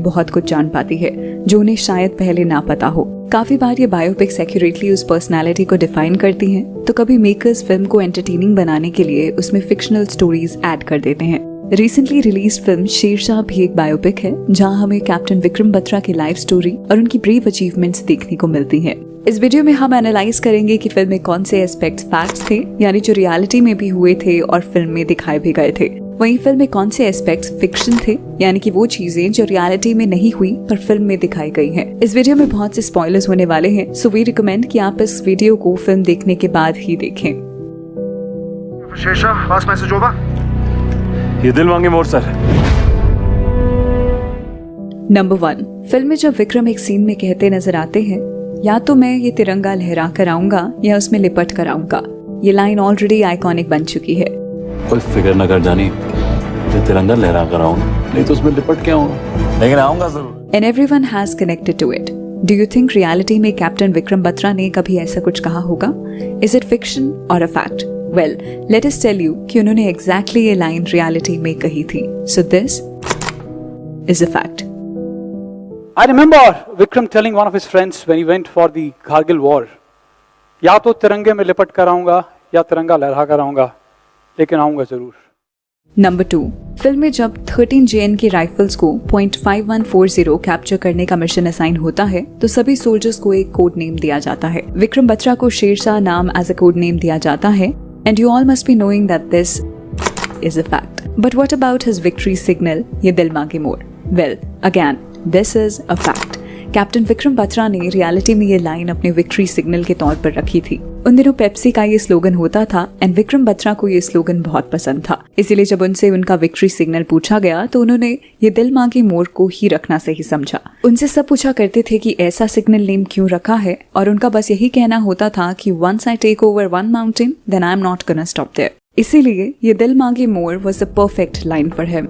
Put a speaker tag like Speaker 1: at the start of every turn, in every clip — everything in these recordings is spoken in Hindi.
Speaker 1: बहुत कुछ जान पाती है जो उन्हें शायद पहले ना पता हो। काफी बार ये बायोपिक्स एक्यूरेटली उस पर्सनालिटी को डिफाइन करती हैं, तो कभी मेकर्स फिल्म को एंटरटेनिंग बनाने के लिए उसमें फिक्शनल स्टोरीज ऐड कर देते हैं। रिसेंटली रिलीज फिल्म शेरशाह भी एक बायोपिक है, जहां हमें कैप्टन विक्रम बत्रा की लाइफ स्टोरी और उनकी ब्रेव अचीवमेंट्स देखने को मिलती हैं। इस वीडियो में हम एनालाइज करेंगे कि फिल्म में कौन से एस्पेक्ट्स फैक्ट्स थे, यानी जो रियलिटी में भी हुए थे और फिल्म में दिखाए भी गए थे। वहीं फिल्म में कौन से एस्पेक्ट्स फिक्शन थे, यानी कि वो चीजें जो रियलिटी में नहीं हुई पर फिल्म में दिखाई गई हैं। इस वीडियो में बहुत से स्पॉयलर्स होने वाले हैं, सो वी रिकमेंड कि आप इस वीडियो को फिल्म देखने के बाद ही देखें।
Speaker 2: शेरशाह, पास मैसेज होगा?
Speaker 3: ये दिल मांगे मोर सर।
Speaker 1: नंबर 1, फिल्म में जब विक्रम एक सीन में कहते नजर आते हैं, या तो मैं ये तिरंगा लहरा कर आऊंगा या उसमें लिपट कर आऊंगा। ये लाइन ऑलरेडी आइकॉनिक बन चुकी है।
Speaker 3: कोई फिक्र न कर जानी, ये तिरंगा लहरा कर आऊंगा, नहीं तो उसमें लिपट के आऊंगा, लेकिन आऊंगा जरूर।
Speaker 1: And everyone has connected to it. Do you think reality में कैप्टन विक्रम बत्रा ने कभी ऐसा कुछ कहा होगा? Is it fiction or a fact? Well, let us tell you कि उन्होंने exactly ये लाइन रियलिटी में कही थी. So this is a fact.
Speaker 4: I remember Vikram telling one of his friends when he went for the Kargil war, या तो तिरंगे में लिपट कर आऊंगा या तिरंगा लहरा कर आऊंगा, लेकिन आऊंगा जरूर।
Speaker 1: नंबर 2, फिल्म में जब 13 JN की राइफल्स को .5140 कैप्चर करने का मिशन असाइन होता है, तो सभी सोल्जर्स को एक कोड नेम दिया जाता है। विक्रम बत्रा को शेरशाह नाम एज अ कोड नेम दिया जाता है, and you all must be knowing that this is a fact. But what about his victory signal, ये दिल मांगे more? Well, again this is a fact. Captain Vikram Batra ने रियलिटी में ये लाइन अपने विक्ट्री सिग्नल के तौर पर रखी थी। उन दिनों पेप्सी का ये स्लोगन होता था, एंड विक्रम बत्रा को ये स्लोगन बहुत पसंद था। इसीलिए जब उनसे उनका विक्ट्री सिग्नल पूछा गया, तो उन्होंने ये दिल मांगे मोर को ही रखना सही समझा। उनसे सब पूछा करते थे कि ऐसा सिग्नल नेम क्यों रखा है, और उनका बस यही कहना होता था कि once I take over one mountain, then I am not gonna stop there. इसीलिए ये दिल मांगे more was the perfect line for him.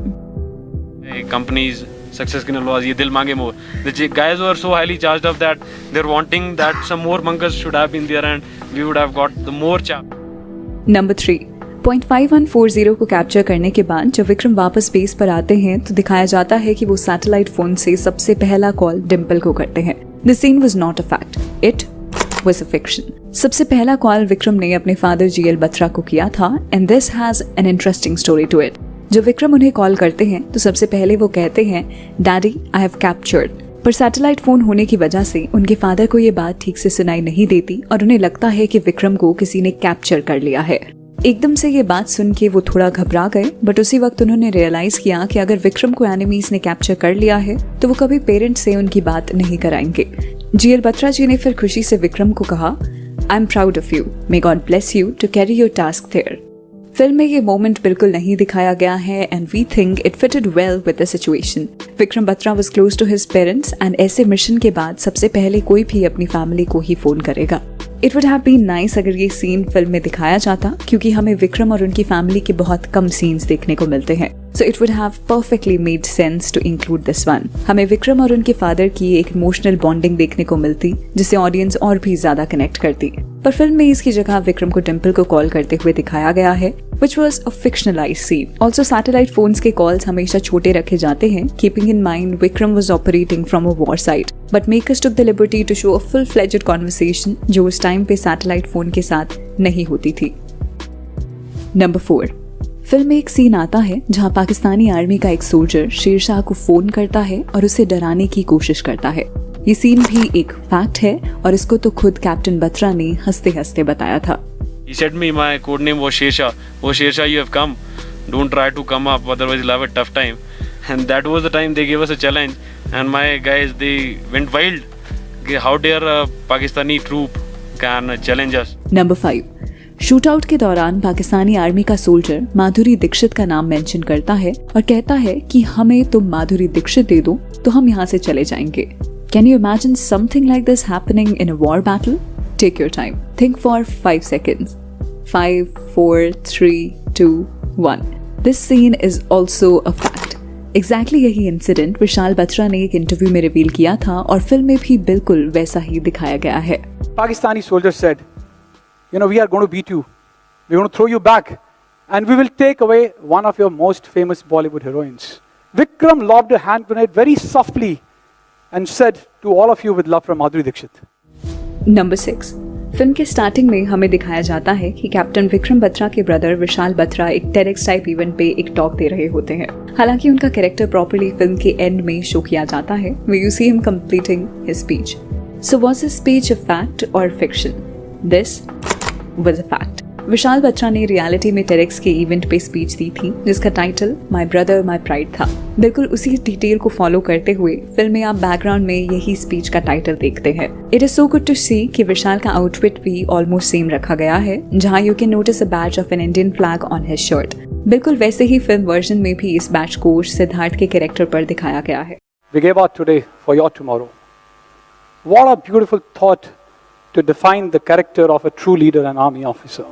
Speaker 5: Companies success signal was ye dil mange more. The guys were so highly charged up that they're wanting that some more bunkers should have been there and we would have got the more chap.
Speaker 1: Number 3, .5140 को कैप्चर करने के बाद जब विक्रम वापस बेस पर आते हैं, तो दिखाया जाता है कि वो सैटेलाइट फोन से सबसे पहला कॉल डिम्पल को करते हैं। This scene was not a fact. It was a fiction. सबसे पहला कॉल विक्रम ने अपने फादर GL बत्रा को किया था, and this has an interesting story to it. जब विक्रम उन्हें कॉल करते हैं, तो सबसे पहले वो कहते हैं, डैडी आई हैव कैप्चर्ड। पर सैटेलाइट फोन होने की वजह से उनके फादर को ये बात ठीक से सुनाई नहीं देती, और उन्हें लगता है कि विक्रम को किसी ने कैप्चर कर लिया है। एकदम से ये बात सुन के वो थोड़ा घबरा गए, बट उसी वक्त उन्होंने रियलाइज किया कि अगर विक्रम को एनिमीज ने कैप्चर कर लिया है, तो वो कभी पेरेंट्स से उनकी बात नहीं कराएंगे। GL बत्रा जी ने फिर खुशी से विक्रम को कहा, I am proud of you, may God bless you to carry your task there. Film में ये मोमेंट बिल्कुल नहीं दिखाया गया है, and we think it fitted well with the situation. Vikram Batra was close to his parents, and ऐसे मिशन के बाद सबसे पहले कोई भी अपनी फैमिली को ही फोन करेगा। It would have been nice अगर ये सीन फिल्म में दिखाया जाता, क्योंकि हमें विक्रम और उनकी फैमिली के बहुत कम सीन्स देखने को मिलते हैं। So it would have perfectly made sense to include this one. हमें विक्रम और उनके फादर की एक इमोशनल बॉन्डिंग देखने को मिलती, जिससे ऑडियंस और भी ज्यादा कनेक्ट करती। पर फिल्म में इसकी जगह विक्रम को डिम्पल को कॉल करते हुए दिखाया गया है, which was a fictionalized scene. Also, satellite phones के calls हमेशा छोटे रखे जाते हैं, keeping in mind Vikram was operating from a war site. But makers took the liberty to show a full-fledged conversation जो उस टाइम पे satellite phone के साथ नहीं होती थी। नंबर 4, फिल्म में एक सीन आता है जहां पाकिस्तानी आर्मी का एक सोल्जर शेरशाह को फोन करता है और उसे डराने की कोशिश करता है। ये सीन भी एक फैक्ट है, और इसको तो खुद कैप्टन बत्रा ने हंसते हंसते बताया था।
Speaker 5: He said me my code name was Shersha. Oh Shersha, you have come. Don't try to come up, otherwise you'll have a tough time. And that was the time they gave us a challenge. And my guys, they went wild. How dare a Pakistani troop can challenge us?
Speaker 1: Number 5, shoot out के दौरान पाकिस्तानी आर्मी का सोल्जर माधुरी दीक्षित का नाम मेंशन करता है और कहता है कि हमें तुम माधुरी दीक्षित दे दो तो हम यहाँ से चले जाएंगे। Can you imagine something like this happening in a war battle? Take your time. Think for 5 seconds. 5, 4, 3, 2, 1. This scene is also a fact. Exactly यही इंसिडेंट विशाल बत्रा ने एक इंटरव्यू में रिवील किया था, और फिल्म में भी बिल्कुल वैसा ही दिखाया गया है।
Speaker 4: Pakistani soldiers said, you know, we are going to beat you. We're going to throw you back. And we will take away one of your most famous Bollywood heroines. Vikram lobbed a hand grenade very softly and said to all of you with love from Madhuri Dixit.
Speaker 1: Number 6। Film के स्टार्टिंग में हमें दिखाया जाता है कि कैप्टन विक्रम बत्रा के ब्रदर विशाल बत्रा एक टेडेक्स टाइप इवेंट पे एक टॉक दे रहे होते हैं। हालांकि उनका कैरेक्टर प्रॉपर्ली फिल्म के एंड में शो किया जाता है, where you see him completing his speech. So was his speech a fact or fiction? This was a fact. विशाल बत्रा ने रियलिटी में टेडेक्स के इवेंट पे स्पीच दी थी जिसका title my brother my pride था। बिल्कुल उसी डिटेल को फॉलो करते हुए फिल्म में आप बैकग्राउंड में यही स्पीच का टाइटल देखते हैं। It is so good to see कि विशाल का आउटफिट भी ऑलमोस्ट सेम रखा गया है, जहां you can notice a batch of an Indian flag on his shirt. बिल्कुल वैसे ही फिल्म वर्जन में भी इस बैच को सिद्धार्थ के कैरेक्टर पर दिखाया गया है।
Speaker 4: We gave out today for your tomorrow. What a beautiful thought to define the character of a true leader and army officer.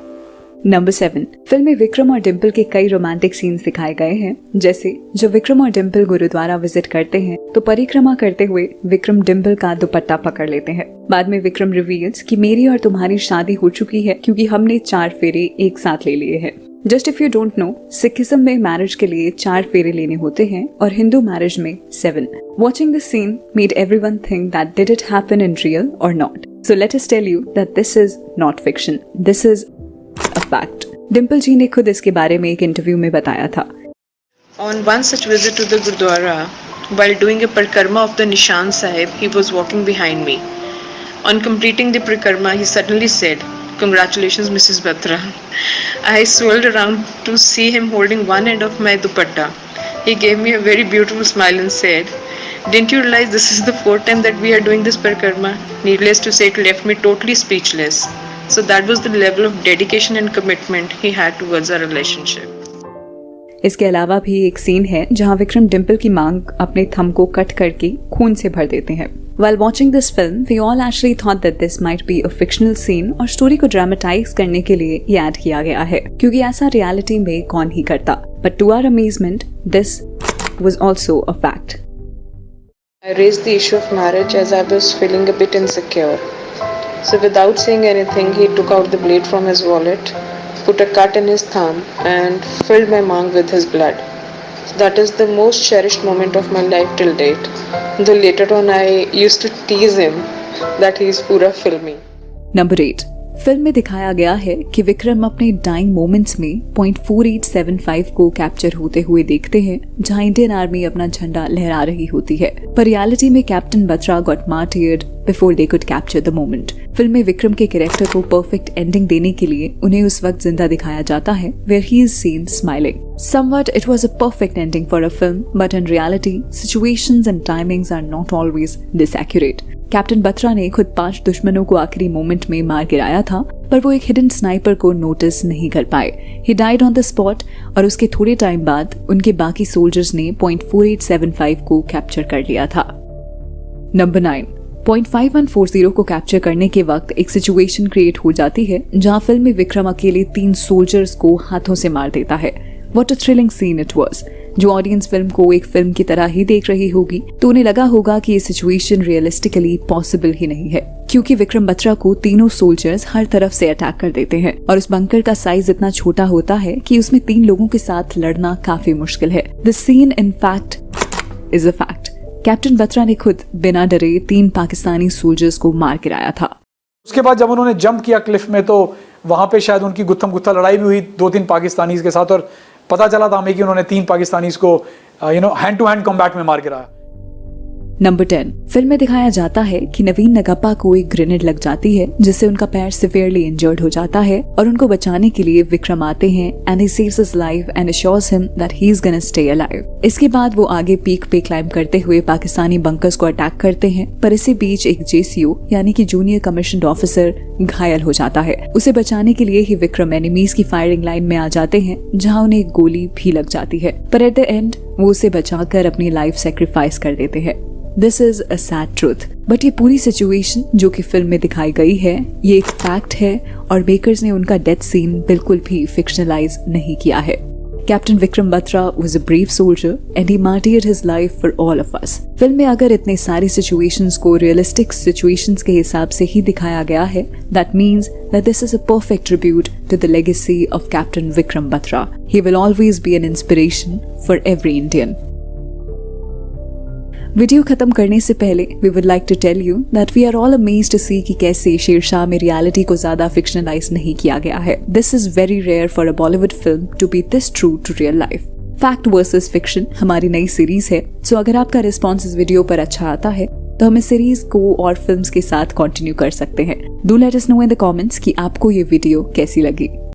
Speaker 1: Number 7। Film में विक्रम और डिम्पल के कई रोमांटिक सीन्स दिखाए गए हैं, जैसे जब विक्रम और डिम्पल गुरुद्वारा विजिट करते हैं तो परिक्रमा करते हुए विक्रम डिम्पल का दुपट्टा पकड़ लेते हैं। बाद में विक्रम रिवील्स कि मेरी और तुम्हारी शादी हो चुकी है क्योंकि हमने 4 फेरे एक साथ ले लिए हैं। Just if you don't know, Sikhism में मैरिज के लिए 4 फेरे लेने होते हैं और हिंदू मैरिज में 7। Watching this scene made everyone think that did it happen in real और not. So let us tell you that this is not fiction, this is a fact. Dimple ji ने खुद इसके बारे में एक इंटरव्यू में बताया था।
Speaker 2: On one such visit to the Gurdwara, while doing a parikrama of the Nishan Sahib, he was walking behind me. On completing the parikrama, he suddenly said, "Congratulations, Mrs. Batra." I swirled around to see him holding one end of my dupatta. He gave me a very beautiful smile and said, "Didn't you realize this is the 4th time that we are doing this parikrama?" Needless to say, it left me totally speechless. So that was the level of dedication and commitment he had towards our relationship.
Speaker 1: इसके अलावा भी एक सीन है जहां विक्रम डिम्पल की मांग अपने थंब को कट करके खून से भर देते हैं। While watching this film, we all actually thought that this might be a fictional scene और स्टोरी को ड्रामेटाइज करने के लिए ये ऐड किया गया है, क्योंकि ऐसा रियलिटी में कौन ही करता। But to our amazement, this was also a fact.
Speaker 2: I raised the issue of marriage as I was feeling a bit insecure. So without saying anything, he took out the blade from his wallet, put a cut in his thumb and filled my mang with his blood. So that is the most cherished moment of my life till date. Though later on I used to tease him that he is pura filmy.
Speaker 1: Number 8। Film में दिखाया गया है कि विक्रम अपने डाइंग मोमेंट्स में .4875 को कैप्चर होते हुए देखते हैं, जहां इंडियन आर्मी अपना झंडा लहरा रही होती है। पर रियलिटी में captain Batra got मार्टियर्ड before they could capture the moment. Film में विक्रम के कैरेक्टर को परफेक्ट एंडिंग देने के लिए उन्हें उस वक्त जिंदा दिखाया जाता है where he is seen smiling. Somewhat it was a perfect ending for a film, but in reality, situations and timings are not always this accurate. Captain Batra ने खुद 5 दुश्मनों को आखिरी मोमेंट में मार गिराया था, पर वो एक हिडन स्नाइपर को नोटिस नहीं कर पाए। He died on the spot और उसके थोड़े टाइम बाद उनके बाकी सोल्जर्स ने .4875 को कैप्चर कर लिया था। नंबर 9। .5140 को कैप्चर करने के वक्त एक सिचुएशन क्रिएट हो जाती है जहां फिल्म में विक्रम अकेले 3 सोल्जर्स को हाथों से मार देता है। What a thrilling scene it was. जो ऑडियंस फिल्म को एक फिल्म की तरह ही देख रही होगी तो उन्हें लगा होगा कि ये सिचुएशन रियलिस्टिकली पॉसिबल ही नहीं है, क्योंकि विक्रम बत्रा को तीनों सोल्जर्स हर तरफ से अटैक कर देते हैं और उस बंकर का साइज इतना छोटा होता है कि उसमें 3 लोगों के साथ लड़ना काफी मुश्किल है। This scene in fact is a fact. Captain Batra ने खुद बिना डरे 3 पाकिस्तानी सोल्जर्स को मार गिराया था।
Speaker 4: उसके बाद जब उन्होंने जंप किया क्लिफ में तो वहां पे शायद उनकी गुत्थम गुत्था लड़ाई भी हुई 2-3 पाकिस्तानीज के साथ और पता चला था हमें कि उन्होंने 3 पाकिस्तानीज को हैंड टू हैंड कॉम्बैट में मार गिराया।
Speaker 1: नंबर 10। फिल्म में दिखाया जाता है कि नवीन नगप्पा को एक ग्रेनेड लग जाती है जिससे उनका पैर सिवियरली इंजर्ड हो जाता है और उनको बचाने के लिए विक्रम आते हैं and he saves his life and assures him that he is gonna stay alive. इसके बाद वो आगे पीक पे क्लाइंब करते हुए पाकिस्तानी बंकर्स को अटैक करते हैं, पर इसी बीच एक JCO यानी कि जूनियर कमीशन्ड ऑफिसर घायल हो जाता है। उसे बचाने के लिए ही विक्रम एनिमीज की फायरिंग लाइन में आ जाते हैं जहाँ उन्हें एक गोली भी लग जाती है, पर एट द एंड वो उसे बचाकर अपनी लाइफ सेक्रीफाइस कर देते हैं। This is a sad truth, but ये पूरी सिचुएशन जो कि फिल्म में दिखाई गई है ये एक फैक्ट है और मेकर्स ने उनका डेथ सीन बिल्कुल भी फिक्शनलाइज नहीं किया है। Captain Vikram Batra was a brave soldier and he martyred his life for all of us. Film में अगर इतने सारी सिचुएशंस को रियलिस्टिक सिचुएशंस के हिसाब से ही दिखाया गया है, that means that this is a perfect tribute to the legacy of Captain Vikram Batra. He will always be an inspiration for every Indian. Video खत्म करने से पहले we would like to tell you that we are all amazed to see कि कैसे शेरशाह में रियलिटी को ज्यादा फिक्शनलाइज नहीं किया गया है. This is very rare for a Bollywood film to be this true to real life. Fact versus fiction हमारी नई सीरीज है, सो अगर आपका रिस्पॉन्स इस वीडियो पर अच्छा आता है तो हम इस सीरीज को और फिल्म्स के साथ कंटिन्यू कर सकते हैं. Do let us know in the comments कि आपको ये वीडियो कैसी लगी.